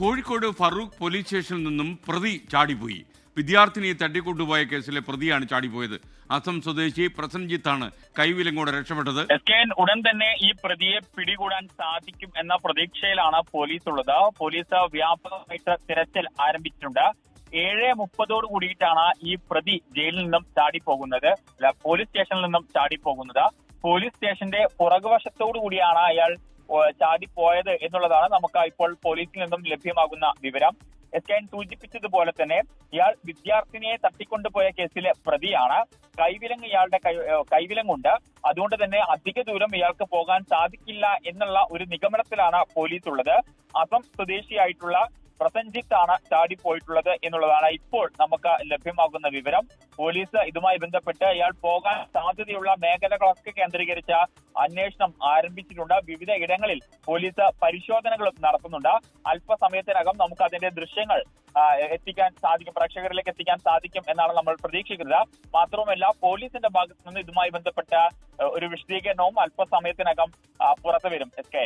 Kozhikode Farooq police സ്റ്റേഷനിൽ നിന്നും പ്രതി ചാടിപ്പോയി. വിദ്യാർത്ഥിനിയെ തട്ടിക്കൊണ്ടുപോയ കേസിലെ പ്രതിയാണ് ചാടിപ്പോയത്. അസം സ്വദേശി പ്രസൻജിത്താണ് കൈവിലങ്ങോടെ രക്ഷപ്പെട്ടത്. ഉടൻ തന്നെ ഈ പ്രതിയെ പിടികൂടാൻ സാധിക്കും എന്ന പ്രതീക്ഷയിലാണ് പോലീസ് ഉള്ളത്. പോലീസ് വ്യാപകമായിട്ട് തിരച്ചിൽ ആരംഭിച്ചിട്ടുണ്ട്. 7:30 കൂടിയിട്ടാണ് ഈ പ്രതി ജയിലിൽ നിന്നും ചാടിപ്പോകുന്നത്, പോലീസ് സ്റ്റേഷനിൽ നിന്നും ചാടിപ്പോകുന്നത്. പോലീസ് സ്റ്റേഷന്റെ പുറകുവശത്തോടു കൂടിയാണ് അയാൾ ചാടിപ്പോയത് എന്നുള്ളതാണ് നമുക്ക് ഇപ്പോൾ പോലീസിൽ നിന്നും ലഭ്യമാകുന്ന വിവരം. SKN സൂചിപ്പിച്ചതുപോലെ തന്നെ ഇയാൾ വിദ്യാർത്ഥിനിയെ തട്ടിക്കൊണ്ടുപോയ കേസിലെ പ്രതിയാണ്. കൈവിലങ്ങ് ഇയാളുടെ കൈവിലങ്ങുണ്ട്. അതുകൊണ്ട് തന്നെ അധിക ദൂരം ഇയാൾക്ക് പോകാൻ സാധിക്കില്ല എന്നുള്ള ഒരു നിഗമനത്തിലാണ് പോലീസ് ഉള്ളത്. അസം സ്വദേശിയായിട്ടുള്ള പ്രസൻജിത്ത് ആണ് ചാടിപ്പോയിട്ടുള്ളത് എന്നുള്ളതാണ് ഇപ്പോൾ നമുക്ക് ലഭ്യമാകുന്ന വിവരം. പോലീസ് ഇതുമായി ബന്ധപ്പെട്ട് ഇയാൾ പോകാൻ സാധ്യതയുള്ള മേഖലകളൊക്കെ കേന്ദ്രീകരിച്ച അന്വേഷണം ആരംഭിച്ചിട്ടുണ്ട്. വിവിധ ഇടങ്ങളിൽ പോലീസ് പരിശോധനകളും നടത്തുന്നുണ്ട്. അല്പസമയത്തിനകം നമുക്ക് അതിന്റെ ദൃശ്യങ്ങൾ എത്തിക്കാൻ സാധിക്കും, പ്രേക്ഷകരിലേക്ക് എത്തിക്കാൻ സാധിക്കും എന്നാണ് നമ്മൾ പ്രതീക്ഷിക്കുന്നത്. മാത്രവുമല്ല, പോലീസിന്റെ ഭാഗത്തു നിന്ന് ഇതുമായി ബന്ധപ്പെട്ട ഒരു വിശദീകരണവും അല്പസമയത്തിനകം പുറത്തു വരും. SKN